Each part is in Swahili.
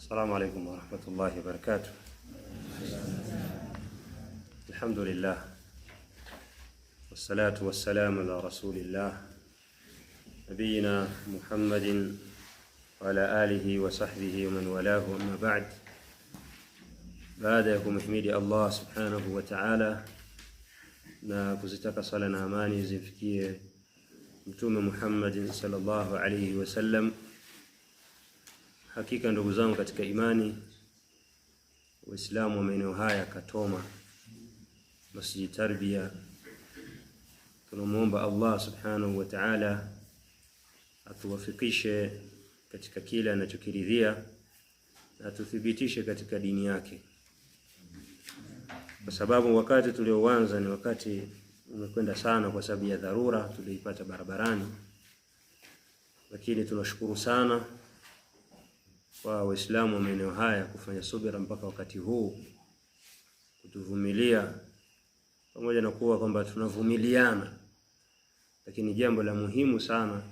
السلام عليكم ورحمة الله وبركاته. الحمد لله والصلاة والسلام على رسول الله نبينا محمد وعلى آله وصحبه ومن والاه. أما بعد، baada ya kumhimidi Allah subhanahu wa ta'ala na kuzitaka sala na amani zimfikie Mtume Muhammad sallallahu alayhi wasallam, hakika ndugu zangu katika imani, Waislamu wa maeneo haya Katoma, Masjid Tarbia, tunamuomba Allah subhanahu wa ta'ala atuwafikishe katika kila anachokiridhia na tuthibitishe katika dini yake, kwa sababu wakati tulioanza ni wakati umekwenda sana kwa sababu ya dharura tulioipata barabarani. Lakini tunashukuru sana kwa Waislamu wa maeneo haya kufanya subira mpaka wakati huu, kutuvumilia, pamoja na kuwa kwamba tunavumiliana, lakini jambo la muhimu sana,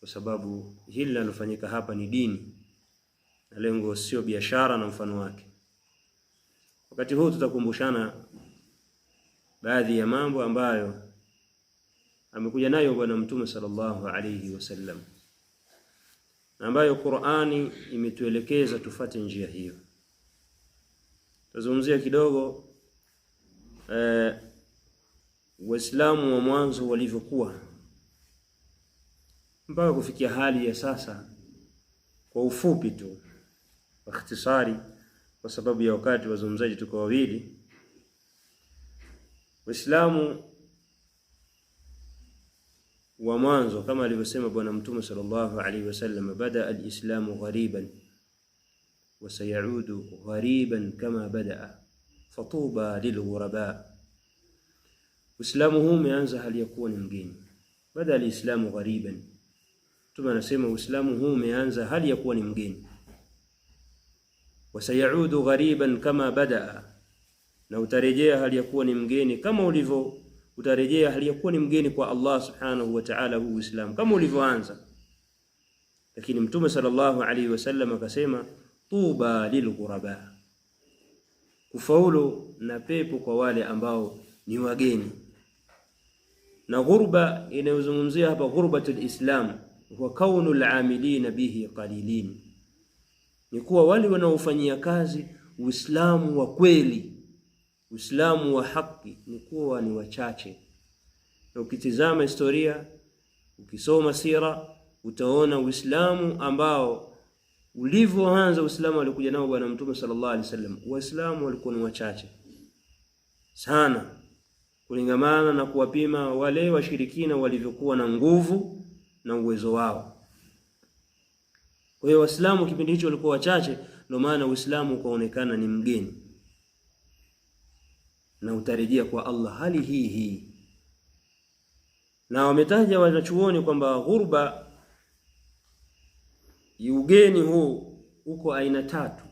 kwa sababu hili linalofanyika hapa ni dini na lengo sio biashara na mfano wake. Wakati huu tutakumbushana baadhi ya mambo ambayo amekuja nayo Bwana Mtume sallallahu alayhi wasallam, na ambayo Qur'ani imetuelekeza tufate njia hiyo. Tazungumzia kidogo Waislamu wa mwanzo walivyokuwa mpaka kufikia hali ya sasa, kwa ufupi tu, kwa ikhtisari, kwa sababu ya wakati wazungumzaji tuko wawili. Waislamu wa mwanzo kama alivyosema Bwana Mtume sallallahu alaihi wasallam, bada al-islamu ghariban wa sayaudu ghariban kama badaa fatuba lilghuraba. Uislamu huu umeanza hali ya kuwa ni mgeni. Bada al-islamu ghariban, Mtume anasema Uislamu huu umeanza hali ya kuwa ni mgeni. Wa sayaudu ghariban kama badaa, na utarejea hali ya kuwa ni mgeni kama ulivyo utarejea hali ya kuwa ni mgeni kwa Allah subhanahu wa ta'ala, huu Uislamu kama ulivyoanza. Lakini Mtume sallallahu alaihi wasallam akasema tuba lilghuraba, kufaulu na pepo kwa wale ambao ni wageni. Na ghurba inayozungumzia hapa ghurbatul islam huwa kaunul amilina bihi qalilin, ni kuwa wale wanaofanyia kazi Uislamu wa kweli, Uislamu wa haki, ni kuwa ni wachache. Na ukitizama historia, ukisoma sira, utaona Uislamu ambao ulivyoanza, Uislamu alikuja nao Bwana Mtume sallallahu alaihi wasallam, Waislamu walikuwa ni wachache sana kulingamana na kuwapima wale washirikina walivyokuwa na nguvu na uwezo wao. Kwa hiyo Waislamu kipindi hicho walikuwa wachache, ndio maana Uislamu ukaonekana ni mgeni, na utarejea kwa Allah hali hii. Na wametaja wanachuoni kwamba ghurba, ugeni huu uko aina tatu.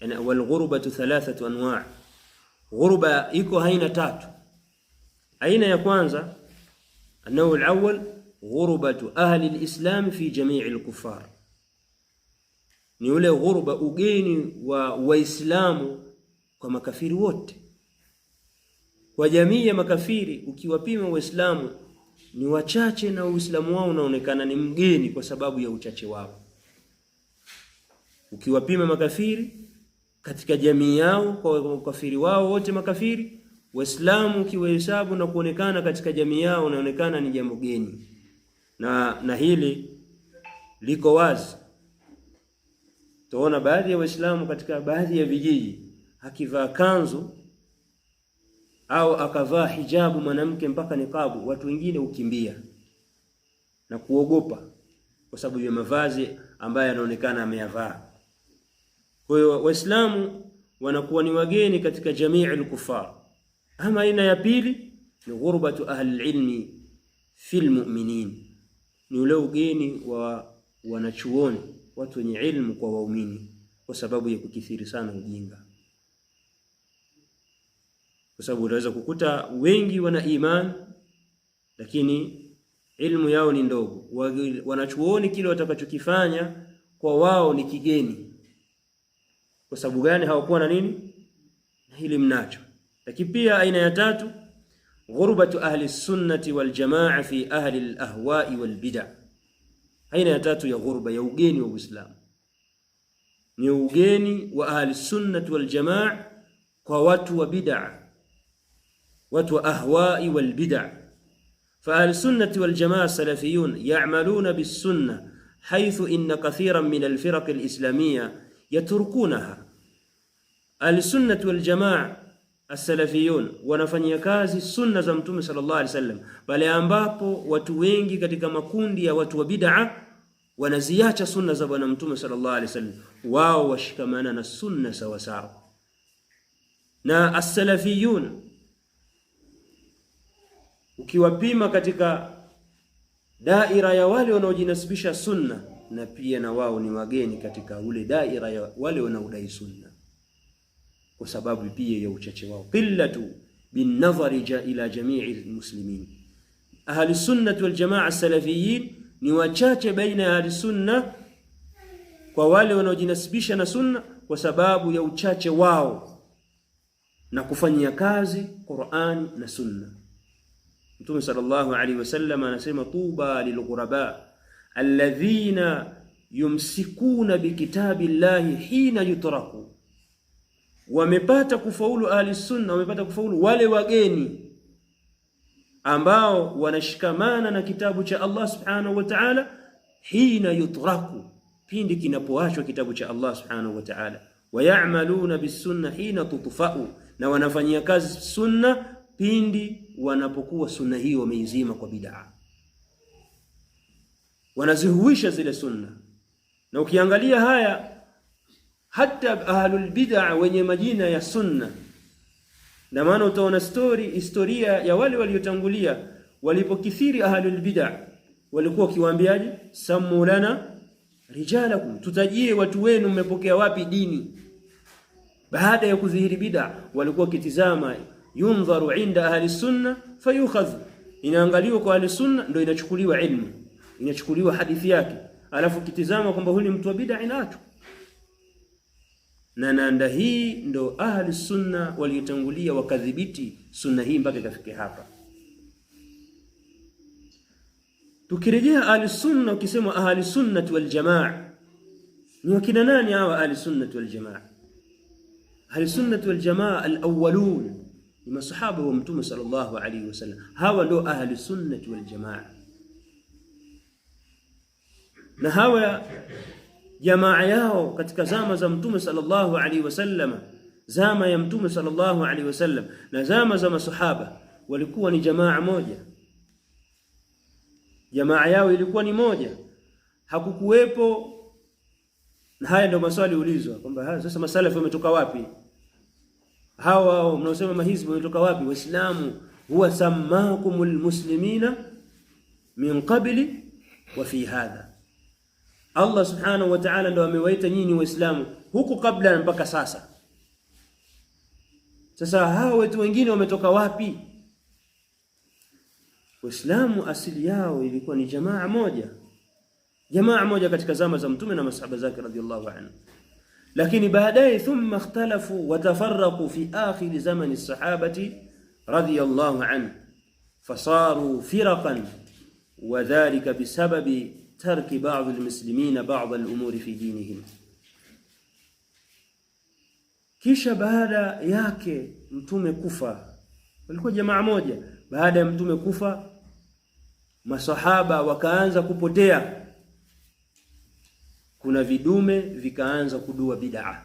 Yani wal ghurbatu thalathatu anwa', ghurba iko aina tatu. Aina ya kwanza, anao al-awwal ghurbatu ahli al-islam fi jami' al-kuffar, ni ule ghurba, ugeni wa Waislamu kwa makafiri wote, kwa jamii ya makafiri. Ukiwapima Waislamu ni wachache na Uislamu wao unaonekana ni mgeni kwa sababu ya uchache wao. Ukiwapima makafiri katika jamii yao kwa ukafiri wao wote makafiri, Waislamu ukiwahesabu na kuonekana katika jamii yao unaonekana ni jambo geni. Na hili liko wazi. Tuona baadhi ya Waislamu katika baadhi ya vijiji akivaa kanzu au akavaa hijabu mwanamke mpaka niqabu, watu wengine ukimbia na kuogopa kwa sababu ya mavazi ambayo yanaonekana ameyavaa. Kwa hiyo Waislamu wanakuwa ni wageni katika jamii al-kuffar. Ama aina ya pili ni ghurbatu ahli al-ilmi fil mu'minin, ni ule ugeni wa wanachuoni, watu wenye ilmu kwa waumini, kwa sababu ya kukithiri sana ujinga. Kwa sababu unaweza kukuta wengi wana imani lakini ilmu yao ni ndogo. Wanachuoni kile watakachokifanya kwa wao ni kigeni. Kwa sababu gani? Hawakuwa na nini? Na hili mnacho. Lakini pia aina ya tatu, ghurbatu ahli sunnati wal jamaa fi ahli al-ahwa'i wal bid'ah. Aina ya tatu ya ghurba, ya ugeni wa Uislamu, ni ugeni wa ahli sunnati wal jamaa kwa watu wa bid'ah, watu wa ahwa'i wal bid'ah. Fa ahli sunnati wal jamaa salafiyun ya'maluna bis sunnah haythu inna kathiran min al-firaq al-islamiyya yatrukunaha. Ahli sunnati wal jamaa as-salafiyun wanafanyia kazi sunna za Mtume sallallahu alaihi wasallam, pale ambapo watu wengi katika makundi ya watu wa bid'a wanaziacha sunna za bwana Mtume sallallahu alaihi wasallam, wao washikamana na sunna sawa sawa. Na as-salafiyun ukiwapima katika daira ya wale wanaojinasibisha sunna, na pia na wao ni wageni katika ule daira ya wale wanaodai sunna, kwa sababu pia ya uchache wao. Qillatu bin nadhari ila jami'i almuslimin. Ahli sunnah wal jamaa salafiyin ni wachache baina ya ahli sunna kwa wale wanaojinasibisha na sunna, kwa sababu ya uchache wao na kufanyia kazi Qur'an na sunna. Mtume sallallahu alaihi wasallam anasema, tuba lilghuraba alladhina yumsikuna bikitabillahi hina yutraku. Wamepata kufaulu ahli sunna, wamepata kufaulu wale wageni ambao wanashikamana na kitabu cha Allah subhanahu wa ta'ala, hina yutraku, pindi kinapoachwa kitabu cha Allah subhanahu wa ta'ala. Wayamaluna bisunna hina tutfa'u, na wanafanyia kazi sunna pindi wanapokuwa sunna hiyo wameizima kwa bid'a, wanazihuisha zile sunna. Na ukiangalia haya, hata ahlul bid'a wenye majina ya sunna, na maana utaona historia ya wale waliotangulia, walipokithiri ahlul bid'a walikuwa wakiwaambiaje? Sammu lana rijalakum, tutajie watu wenu mmepokea wapi dini. Baada ya kudhihiri bid'a walikuwa kitizama, yundharu inda ahli sunna fayukhadh, inaangaliwa kwa ahli sunna ndio inachukuliwa ilmu, inachukuliwa hadithi yake, alafu kitizama kwamba huyu mtu wa bid'a inaachwa. Na nanda hii ndo ahli sunna waliotangulia wakadhibiti sunna hii mpaka ikafikia hapa. Tukirejea ahli sunna, ukisema ahli sunnati wal jamaa, ni wakina nani hawa ahli sunnati wal jamaa? Ahli sunnati wal jamaa al-awwalun ni masahaba wa Mtume sallallahu alaihi wasallam. Hawa ndo ahli sunnati wal jamaa, na hawa jamaa yao katika zama za Mtume sallallahu alaihi wasallam, zama ya Mtume sallallahu alaihi wasallam na zama za masahaba, walikuwa ni jamaa moja. Jamaa yao ilikuwa ni moja, hakukuwepo. Na haya ndio maswali ulizwa kwamba sasa masalafi wametoka wapi? Hawa mnaosema mahizbi wametoka wapi? Waislamu, huwa sammakumul muslimina min qabli wa fi hadha. Allah subhanahu wa ta'ala ndo amewaita nyinyi waislamu huku kabla mpaka sasa. Sasa hawa watu wengine wametoka wapi? Waislamu asili yao ilikuwa ni jamaa moja katika zama za Mtume na masahaba zake radhiallahu anhu. Lakini baadaye thumma ikhtalafu wa tafarraqu fi akhir zamani as-sahabati radhiyallahu anhu, fasaru firaqan, wa dhalika bisababi tarki ba'd al-muslimina ba'd al-umuri fi dinihim. Kisha baada yake Mtume kufa, walikuwa jamaa moja. Baada ya Mtume kufa, masahaba wakaanza kupotea. Kuna vidume vikaanza kudua bid'a,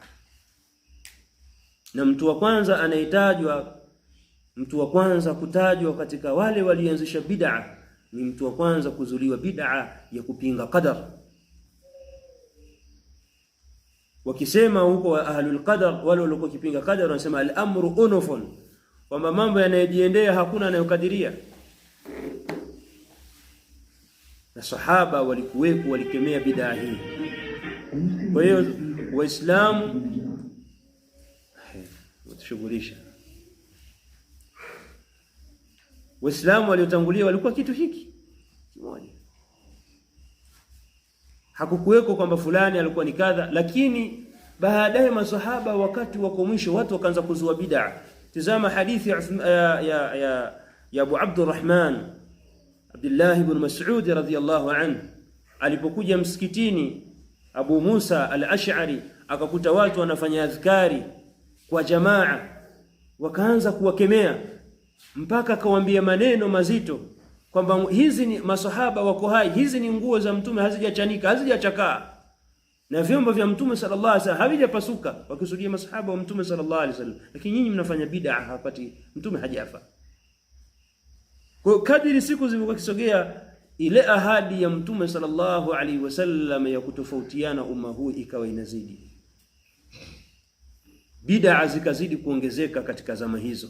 na mtu wa kwanza kutajwa katika wale walianzisha bid'a ni mtu wa kwanza kuzuliwa bid'a ya kupinga qadar. Wakisema huko ahlul qadar, wale walikuwa kipinga qadar, wanasema al-amru unufun, kwamba mambo yanayojiendea hakuna anayokadiria. Na sahaba walikuwepo, walikemea bid'a hii. Kwa hiyo Waislamu watashughulisha, Waislamu waliotangulia walikuwa kitu hiki kimoja. hakukuweko kwamba fulani alikuwa ni kadha. Lakini baadaye masahaba wakati wako mwisho watu wakaanza kuzua bid'a. Tazama hadithi ya Abu Abdurrahman Abdullah ibn Mas'ud radhiyallahu anhu, alipokuja msikitini Abu Musa al-Ash'ari akakuta watu wanafanya adhkari kwa jamaa, wakaanza kuwakemea mpaka akawaambia maneno mazito kwamba hizi ni masahaba wako hai, hizi ni nguo za mtume hazijachanika, hazijachakaa, na vyombo vya mtume sallallahu alaihi wasallam havijapasuka, wakisudia masahaba wa mtume sallallahu alaihi wasallam, lakini nyinyi mnafanya bid'a hapati mtume hajafa. Kwa kadiri siku zilivyokuwa kisogea, ile ahadi ya mtume sallallahu alaihi wasallam ya kutofautiana umma huu ikawa inazidi, bid'a zikazidi kuongezeka katika zama hizo.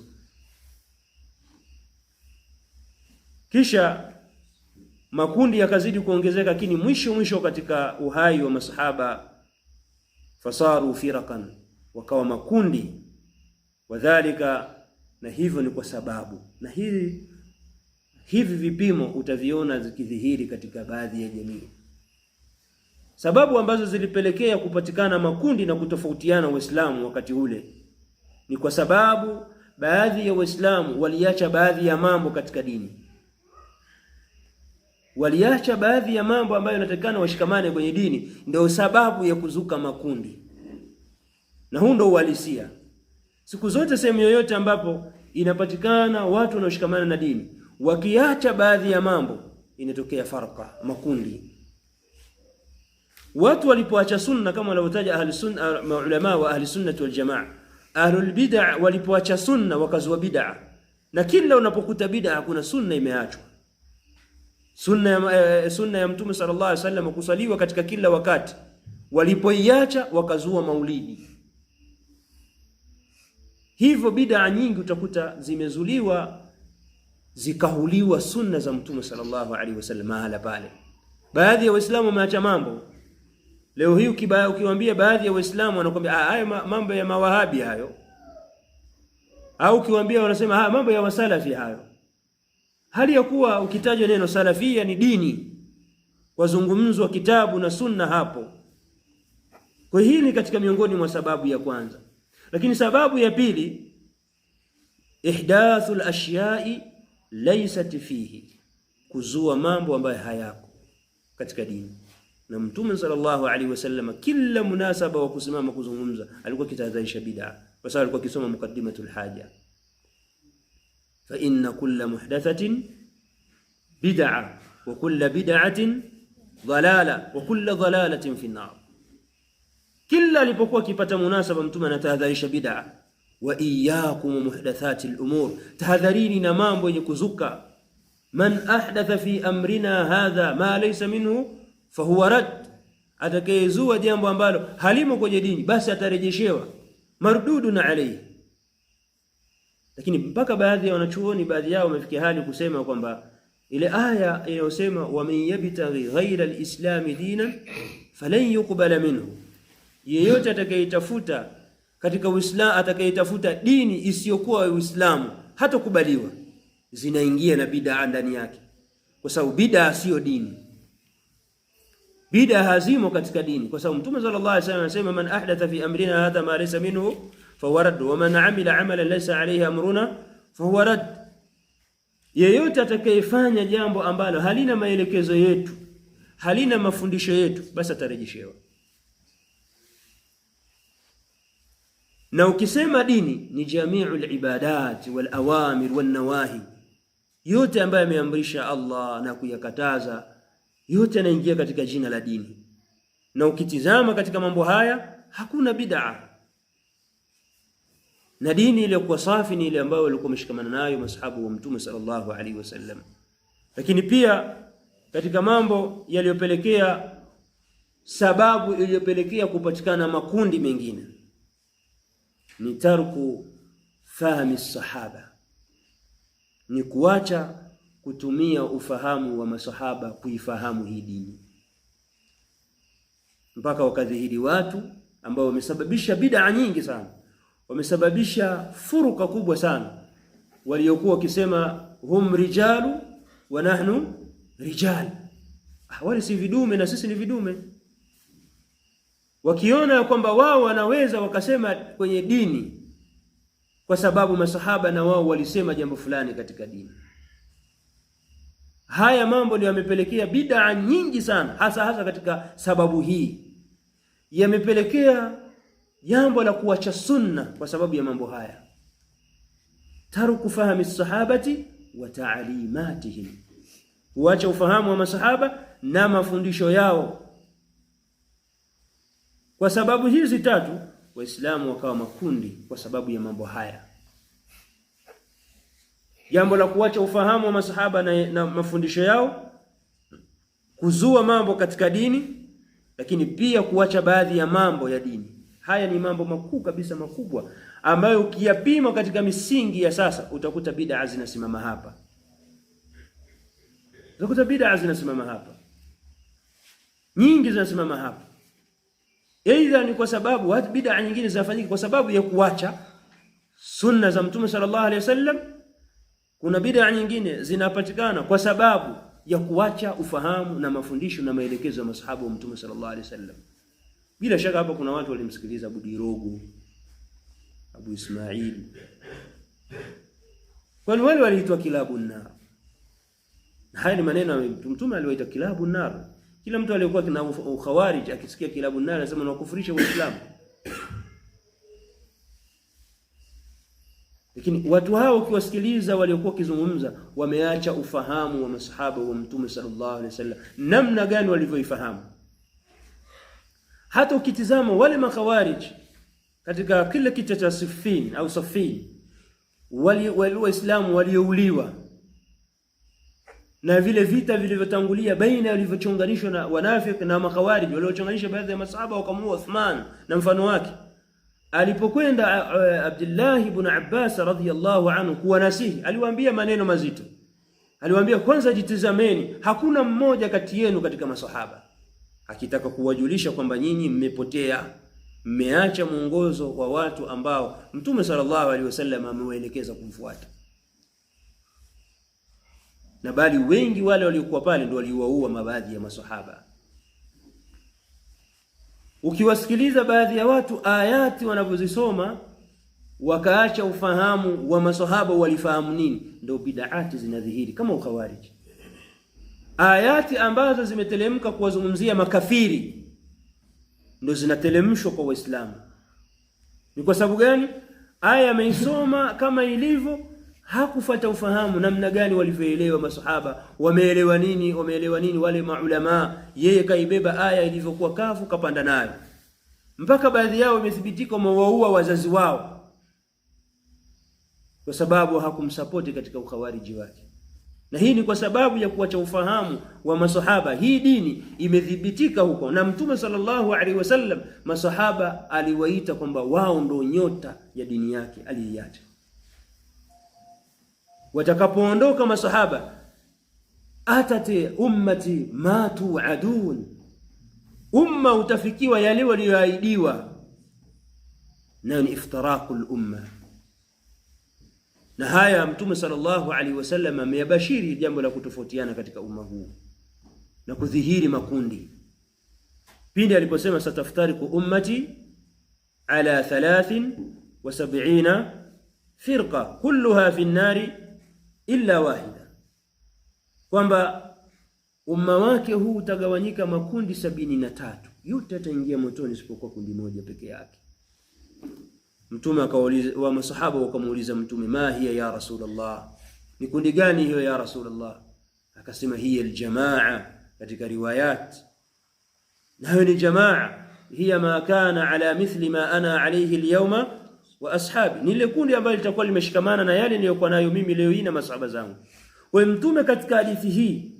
Kisha makundi yakazidi kuongezeka, lakini mwisho katika uhai wa masahaba fasaru firaqan, wakawa makundi. Wadhalika, na hivyo ni kwa sababu, na hivi vipimo utaviona zikidhihiri katika baadhi ya jamii. Sababu ambazo zilipelekea kupatikana makundi na kutofautiana Waislamu wakati ule ni kwa sababu baadhi ya Waislamu waliacha baadhi ya mambo katika dini, waliacha baadhi ya mambo ambayo yanatakikana washikamane kwenye dini, ndio sababu ya kuzuka makundi. Na huu ndio uhalisia. Siku zote sehemu yoyote ambapo inapatikana watu wanaoshikamana na dini, wakiacha baadhi ya mambo inatokea farqa, makundi. Watu walipoacha sunna, kama wanavyotaja ahli sunna, maulama wa ahli sunnah wal jamaa, ahlul bid'ah walipoacha sunna wakazua bid'ah. Na kila unapokuta bid'ah kuna sunna imeachwa. Sunna ya Mtume sallallahu alaihi wasallam kusaliwa katika kila wakati, walipoiacha wakazua maulidi. Hivyo bid'a nyingi utakuta zimezuliwa zikahuliwa sunna za Mtume sallallahu alaihi wasallam mahala pale. Baadhi ya Waislamu wameacha mambo. Leo hii ukiwaambia baadhi ya Waislamu wanakuambia hayo mambo ya mawahabi hayo, au ukiwaambia wanasema mambo ya wasalafi hayo, hali ya kuwa ukitaja neno salafia ni dini, wazungumzwa kitabu na sunna hapo. Kwa hii ni katika miongoni mwa sababu ya kwanza. Lakini sababu ya pili, ihdathul ashyai laysat fihi, kuzua mambo ambayo hayako katika dini. Na Mtume sallallahu alaihi wasallam kila munasaba wa kusimama kuzungumza alikuwa kitahadharisha bid'a, kwa sababu alikuwa kisoma muqaddimatul haja, fa inna kulla muhdathatin bid'a wa kulla bid'atin dhalala wa kulla dhalalatin fi an-nar. Kila alipokuwa akipata munasaba Mtume anatahadharisha bid'a, wa iyyakum muhdathatil umur, tahadharini na mambo yenye kuzuka. Man ahdatha fi amrina hadha ma laysa minhu fahuwa rad, atakayezua jambo ambalo halimo kwenye dini basi atarejeshewa, mardudun alayhi. Lakini mpaka baadhi ya wanachuoni, baadhi yao wamefikia hali kusema kwamba ile aya inayosema wa man yabtaghi ghayra al-islam dinan falan yuqbala minhu, yeyote atakayetafuta katika Uislamu, atakayetafuta dini isiyokuwa Uislamu hatakubaliwa, zinaingia na bid'a ndani yake, kwa sababu bid'a sio dini. Bid'a hazimo katika dini, kwa sababu Mtume sallallahu alaihi wasallam anasema man ahdatha fi amrina hadha ma laysa minhu fahuwa rad wa man amila amalan laysa alayhi amruna fahuwa rad. Yeyote atakayefanya jambo ambalo halina maelekezo yetu, halina mafundisho yetu, basi atarejeshewa. Na ukisema dini ni jami'ul ibadat wal awamir wan nawahi, yote ambayo ameamrisha Allah na kuyakataza, yote yanaingia katika jina la dini. Na ukitizama katika mambo haya hakuna bid'a. Na dini ile kwa safi ni ile ambayo walikuwa wameshikamana nayo mashahabu wa Mtume sallallahu alaihi wasallam. Lakini pia katika mambo yaliyopelekea, sababu iliyopelekea kupatikana makundi mengine ni tarku fahmi sahaba, ni kuacha kutumia ufahamu wa masahaba kuifahamu hii dini, mpaka wakadhihiri watu ambao wamesababisha bid'a nyingi sana, wamesababisha furuka kubwa sana, waliokuwa wakisema hum rijalu wa nahnu rijal, wale si vidume na sisi ni vidume. wakiona kwamba wao wanaweza wakasema kwenye dini kwa sababu masahaba na wao walisema jambo fulani katika dini. Haya mambo ndio yamepelekea bid'a nyingi sana, hasa katika sababu hii yamepelekea jambo la kuacha sunna kwa sababu ya mambo haya. Taruku fahmi sahabati wa ta'limatihim, kuacha ufahamu wa masahaba na mafundisho yao. Kwa sababu hizi tatu Waislamu wakawa makundi kwa sababu ya mambo haya. Jambo la kuacha ufahamu wa masahaba na mafundisho yao, kuzua mambo katika dini, lakini pia kuacha baadhi ya mambo ya dini. Haya ni mambo makuu kabisa, makubwa, ambayo ukiyapima katika misingi ya sasa utakuta bid'a zinasimama hapa. Utakuta bid'a zinasimama hapa, nyingi zinasimama hapa. Aidha ni kwa sababu hata bid'a nyingine zinafanyika kwa sababu ya kuacha sunna za Mtume sallallahu alaihi wasallam. Kuna bid'a nyingine zinapatikana kwa sababu ya kuacha ufahamu na mafundisho na maelekezo ya masahaba wa Mtume sallallahu alaihi wasallam. Bila shaka hapa kuna watu walimsikiliza Abu Dirogo, Abu Ismail. Kwani wale waliitwa kilabu nar. Haya ni maneno Mtume aliwaita kilabu nar. Kila mtu aliyekuwa na ukhawarij akisikia kilabu nar anasema unakufurisha Uislamu. Lakini watu hao ukiwasikiliza waliokuwa kizungumza wameacha ufahamu wa masahaba wa Mtume sallallahu alaihi wasallam, namna gani walivyoifahamu. Hata ukitizama wale makhawarij katika kila kitu cha Siffin au Saffin, Waislamu waliouliwa na vile vita vilivyotangulia baina walivyochonganishwa na wanafiki na makhawarij waliochonganisha baadhi ya masahaba wakamuua Uthman na mfano wake. Alipokwenda Abdullah ibn Abbas radhiyallahu anhu kuwanasihi, aliwaambia maneno mazito. Aliwaambia, kwanza jitizameni, hakuna mmoja kati yenu katika masahaba, akitaka kuwajulisha kwamba nyinyi mmepotea, mmeacha mwongozo wa watu ambao Mtume sallallahu alaihi wasallam amewaelekeza kumfuata. Na bali wengi wale waliokuwa pale ndio waliwaua mabaadhi ya masahaba. Ukiwasikiliza baadhi ya watu ayati wanavyozisoma wakaacha ufahamu wa masahaba walifahamu nini, ndio bid'ati zinadhihiri kama ukhawarij. Ayati ambazo zimetelemka kuwazungumzia makafiri ndio zinatelemshwa kwa Waislamu. Ni kwa sababu gani? Aya ameisoma kama ilivyo, hakufuata ufahamu namna gani walivyoelewa masahaba, wameelewa nini wale maulama. Yeye kaibeba aya ilivyokuwa kafu kapanda nayo, mpaka baadhi yao imethibitika wamewaua wazazi wao kwa sababu hakumsapoti katika ukhawariji wake. Na hii ni kwa sababu ya kuacha ufahamu wa masahaba. Hii dini imethibitika huko, na Mtume sallallahu alaihi wasallam masahaba aliwaita kwamba wao ndio nyota ya dini yake aliiacha. Watakapoondoka masahaba, atate ummati ma tu'adun, umma utafikiwa yale walioahidiwa, na ni iftiraqul umma. Na haya Mtume sallallahu alaihi wasallam ameyabashiri jambo la kutofautiana katika umma huu na kudhihiri makundi, pindi aliposema sataftariku ummati ala 73 firqa kulluha fi an-nari illa wahida, kwamba umma wake huu utagawanyika makundi 73, yote yataingia motoni isipokuwa kundi moja peke yake. Mtume akawauliza, wa masahaba wakamuuliza Mtume, ma hiya ya Rasulullah, ni kundi gani hiyo ya Rasulullah? Akasema hiya aljamaa, katika riwayat nayo ni jamaa, hiya ma kana ala mithli ma ana alayhi alyawma wa ashabi, ni ile kundi ambalo litakuwa limeshikamana na yale niliyokuwa nayo mimi leo hii na masahaba zangu. Kwa Mtume katika hadithi hii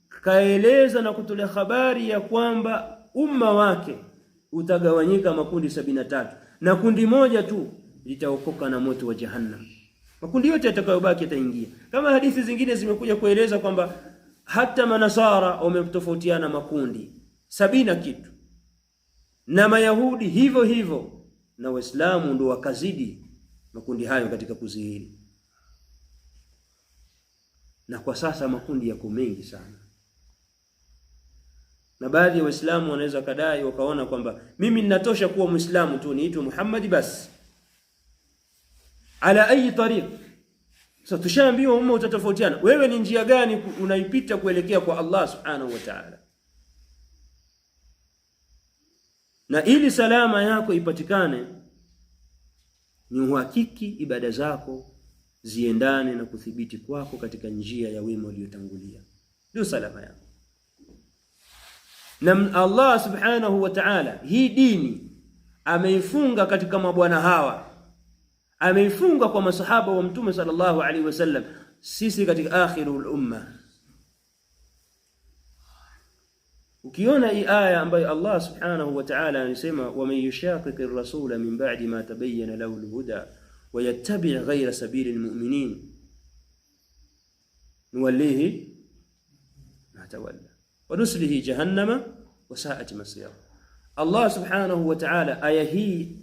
kaeleza na kutolea habari ya kwamba umma wake utagawanyika makundi 73, na kundi moja tu litaokoka na moto wa jahannam. Makundi yote yatakayobaki yataingia. Kama hadithi zingine zimekuja kueleza kwamba hata manasara wametofautiana makundi 70 kitu, na mayahudi hivyo hivyo, na waislamu ndio wakazidi makundi hayo katika kuzihiri. Na kwa sasa makundi yako mengi sana. Na baadhi ya Waislamu wanaweza kadai wakaona kwamba mimi ninatosha kuwa Muislamu tu, niitwe Muhammad basi. Ala ayi tariq? Sasa tushaambiwa umma utatofautiana. Wewe ni njia gani unaipita kuelekea kwa Allah subhanahu wa ta'ala? Na ili salama yako ipatikane, ni uhakiki ibada zako ziendane na kuthibiti kwako katika njia ya wema waliotangulia. Ndio salama yako. Na Allah subhanahu wa ta'ala hii dini ameifunga katika mabwana hawa, ameifunga kwa masahaba wa Mtume sallallahu alaihi wasallam, sisi katika akhirul umma. Ukiona hii aya ambayo Allah subhanahu wa ta'ala anasema, wa man yushaqiqir rasula min ba'di ma tabayyana lahu al-huda wa yattabi' ghayra sabilil mu'minin nuwallihi ma tawalla wa nuslihi jahannama wa sa'at masira. Allah subhanahu wa ta'ala aya hii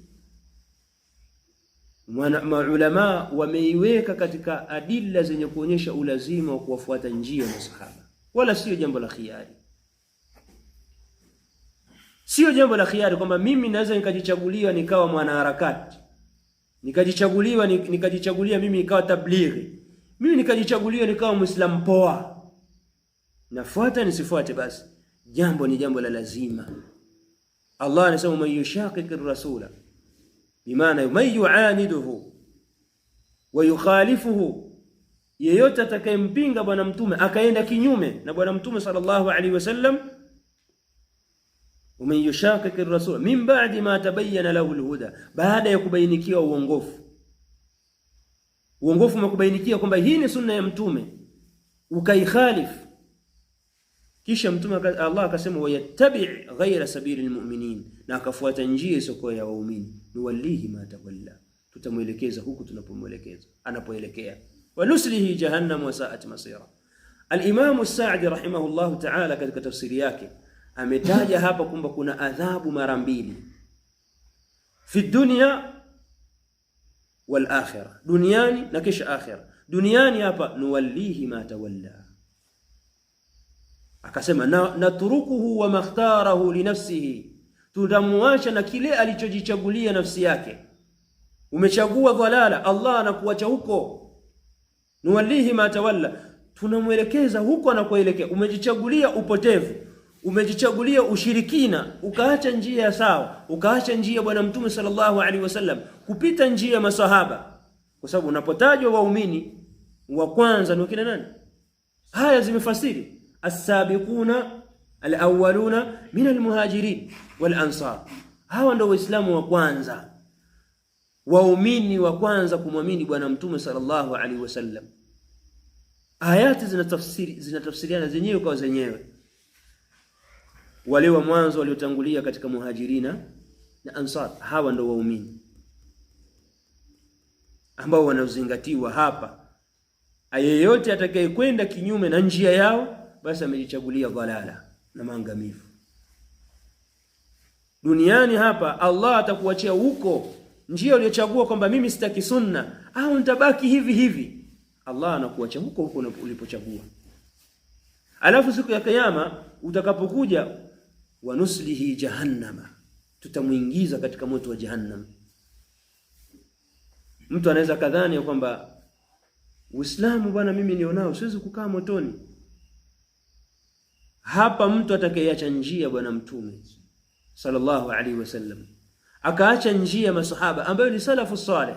maulama wameiweka katika adilla zenye kuonyesha ulazima wa kuwafuata njia ya masahaba, wala sio jambo la khiari. Sio jambo la khiari kwamba mimi naweza nikajichagulia nikawa mwanaharakati, nikajichagulia mimi nikawa tablighi, mimi nikajichagulia nikawa Muislamu poa, nafuata nisifuate. Basi jambo ni jambo la lazima. Allah anasema man yushaqiqir rasula, bimaana man yuaniduhu wa yukhalifuhu, yeyote atakayempinga bwana mtume akaenda kinyume na bwana mtume sallallahu alaihi wasallam. ومن يشاقق الرسول من بعد ما تبين له الهدى, baada ya kubainikiwa uongofu umekubainikia kwamba hii ni sunna ya mtume, ukaikhalifu, kisha mtume Allah akasema wayattabi' ghayra sabilil mu'minin, na akafuata njia isiyo ya waumini, nuwallihi ma tawalla, tutamuelekeza huku tunapomuelekeza anapoelekea, wa nuslihi jahannam wa sa'at masira. Al-Imam as-Sa'di rahimahullah ta'ala katika tafsiri yake ametaja hapa kwamba kuna adhabu mara mbili, fi dunya wal akhirah, duniani na kisha akhirah. Duniani hapa nuwallihi ma tawalla, akasema naturukuhu wa makhtarahu li nafsihi, tutamuacha na kile alichojichagulia nafsi yake. Umechagua dhalala, Allah anakuacha huko. Nuwallihi ma tawalla, tunamuelekeza huko anakoelekea. Umejichagulia upotevu, umejichagulia ushirikina, ukaacha njia sawa, ukaacha njia bwana mtume sallallahu alaihi wasallam, kupita njia ya masahaba. Kwa sababu unapotajwa waumini wa kwanza ni kina nani? Haya zimefasiri as-sabiquna al-awwaluna min al-muhajirin wal ansar. Hawa ndio waislamu wa kwanza, waumini wa kwanza kumwamini bwana mtume sallallahu alaihi wasallam. Ayati zinatafsiriana zenyewe kwa zenyewe. Wale wa mwanzo waliotangulia katika muhajirina na ansar, hawa ndio waumini ambao wanaozingatiwa hapa. Yeyote atakayekwenda kinyume na njia yao, basi amejichagulia dhalala na maangamivu. Duniani hapa Allah atakuachia huko njia uliyochagua kwamba mimi sitaki sunna au nitabaki hivi hivi. Allah anakuacha huko huko ulipochagua. Alafu siku ya kiyama utakapokuja, wa nuslihi jahannama, tutamuingiza katika moto wa jahannam. Mtu anaweza kadhani kwamba Uislamu bwana mimi nionao siwezi kukaa motoni. Hapa mtu atakayeacha njia bwana mtume sallallahu alaihi wasallam, akaacha njia masahaba ambayo ni salafu salih,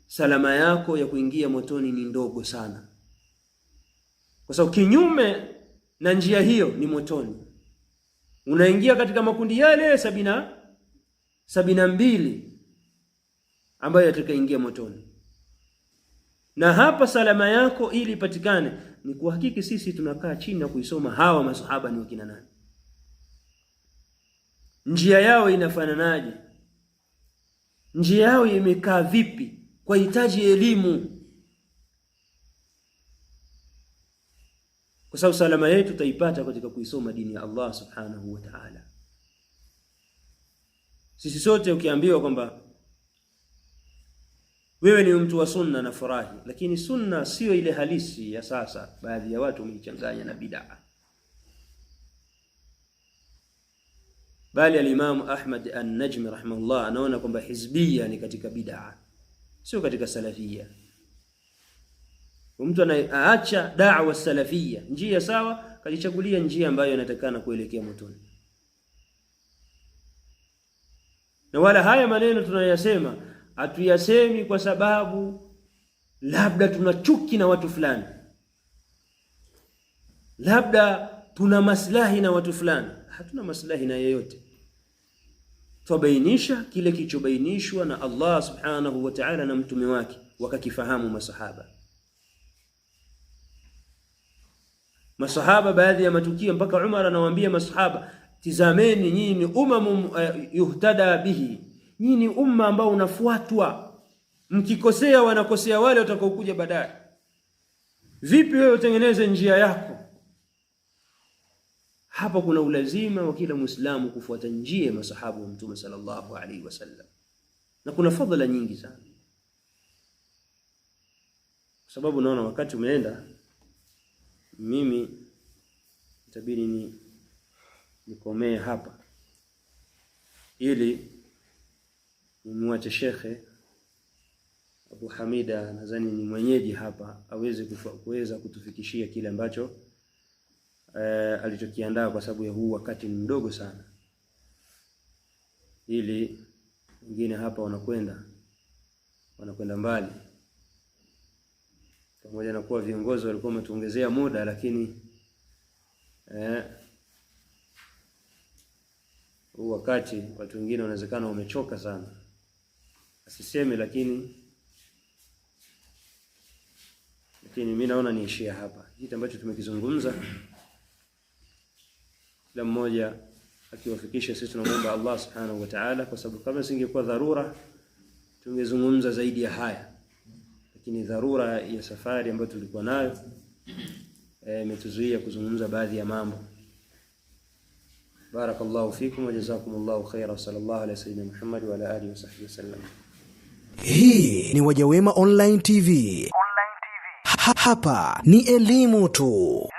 salama yako ya kuingia motoni ni ndogo sana. Kwa sababu kinyume na njia hiyo ni motoni. Unaingia katika makundi yale 72 ambayo yatakaingia motoni. Na hapa salama yako ili ipatikane ni kuhakiki sisi tunakaa chini na kuisoma hawa masahaba ni wakina nani, njia yao inafananaje, njia yao imekaa vipi, kwa hitaji elimu. Kwa sababu salama yetu tutaipata katika kuisoma dini ya Allah subhanahu wa ta'ala. Sisi sote ukiambiwa kwamba wewe ni mtu wa sunna na furahi, lakini sunna sio ile halisi ya sasa. Baadhi ya watu wameichanganya na bid'a. Bali al-Imam Ahmad an-Najmi rahimahullah anaona kwamba hizbia ni katika bid'a, sio katika salafia. Mtu anaacha da'wa salafia, njia sawa, kajichagulia njia ambayo inatakana kuelekea motoni. Na wala haya maneno tunayasema hatuyasemi kwa sababu labda tuna chuki na watu fulani, labda tuna maslahi na watu fulani. Hatuna maslahi na yeyote. Tubainisha kile kilichobainishwa na Allah subhanahu wa ta'ala na mtume wake, wakakifahamu masahaba. Masahaba baadhi ya matukio mpaka Umar anawaambia masahaba, tizameni nyinyi ni umam yuhtada bihi, nyinyi ni umma ambao unafuatwa, mkikosea wanakosea wale watakaokuja baadaye. Vipi wewe utengeneze njia yako? Hapa kuna ulazima wa kila Muislamu kufuata njia ya masahaba wa Mtume sallallahu alaihi wasallam, na kuna fadhila nyingi sana. Kwa sababu naona wakati umeenda, mimi itabidi nikomee hapa ili nimwache Shekhe Abu Hamida, nadhani ni mwenyeji hapa, aweze kuweza kutufikishia kile ambacho alichokiandaa, kwa sababu ya huu wakati mdogo sana, ili wengine hapa wanakwenda mbali. Pamoja na kuwa viongozi walikuwa wametuongezea muda, lakini huu wakati watu wengine wanawezekana wamechoka sana. Asiseme, lakini mimi naona niishia hapa. Kitu ambacho tumekizungumza, kila mmoja akiwafikisha, sisi tunamuomba Allah subhanahu wa ta'ala, kwa sababu kama singekuwa dharura tungezungumza zaidi ya haya, lakini dharura ya safari ambayo tulikuwa nayo imetuzuia kuzungumza baadhi ya mambo. Barakallahu fikum wa jazakumullahu khaira, sallallahu alayhi wasallam Muhammad wa ala alihi wa sahbihi wasallam. Hii ni Wajawema Online TV. Hapa ni elimu tu.